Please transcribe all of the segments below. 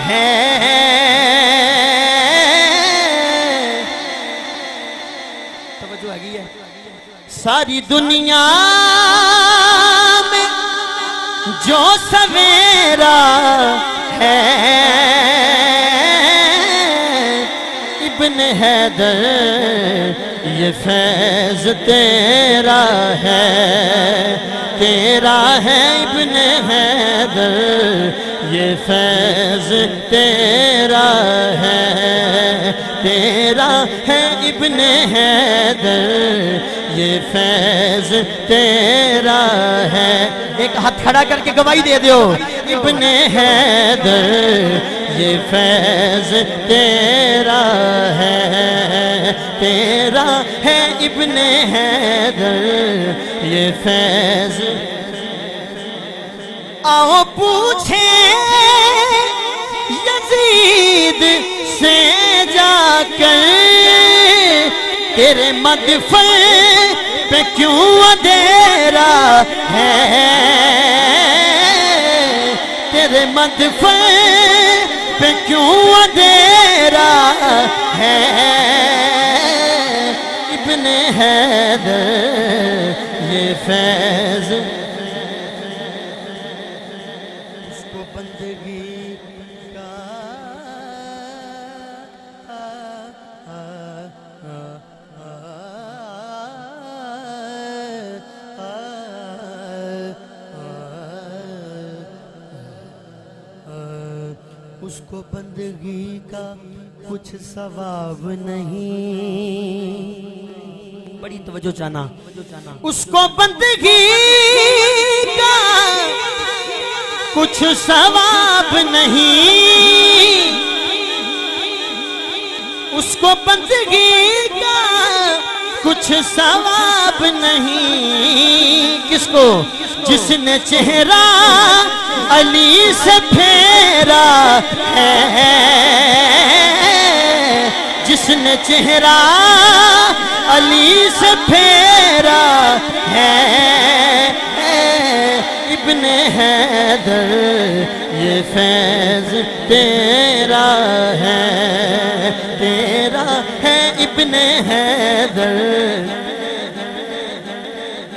ہے توجہ آگئی ہے ساری دنیا میں جو سویرا ہے ابن حیدر یہ فیض تیرا ہے ابن حیدر یہ فیض تیرا ہے ابن حیدر یہ فیض تیرا ہے ایک ہاتھ کھڑا کر کے گواہی دے دیو ابن حیدر یہ فیض تیرا ہے ابن حیدر یہ فیض آؤ پوچھیں یزید سے جا کر تیرے مدفن پہ کیوں اندھیرا ہے تیرے مدفن پہ کیوں اندھیرا ہے ابن حیدر یہ فیض اس کو بندگی کا اس کو بندگی کا کچھ ثواب نہیں بڑی توجہ چاہنا اس کو بندگی کا کچھ ثواب نہیں اس کو بندگی کا کچھ ثواب نہیں کس کو جس نے چہرہ علی سے پھیرا ہے جس نے چہرہ علی سے پھیرا ہے ابن حیدر یہ فیض تیرا ہے ابن حیدر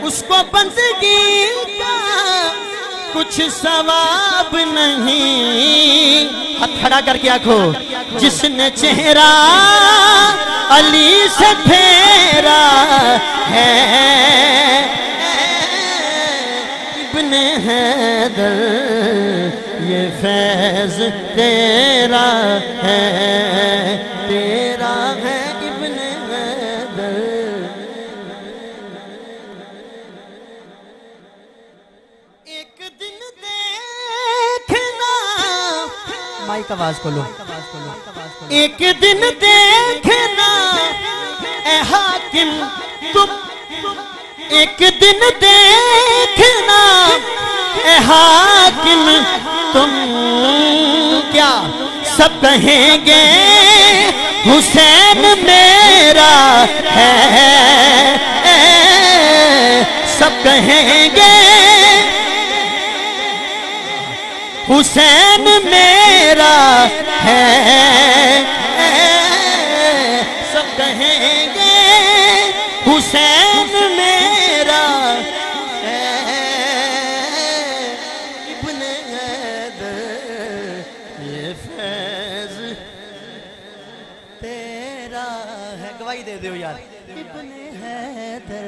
اس کو بندگی کا کچھ ثواب نہیں ہاتھ کھڑا کر کے آنکھو جس نے چہرہ علی سے پھیرا ہے ابن حیدر یہ فیض تیرا ہے ابن حیدر ایک دن دیکھنا مائک آواز کھولو ایک دن دیکھنا اے حاکم تم ایک دن دیکھنا اے حاکم تم کیا سب کہیں گے حسین میرا ہے سب کہیں گے حسین میرا ہے سب کہیں گے حسین میرا ہے ابن حیدر یہ فیض تیرا ہے گواہی دے دیو یار ابن حیدر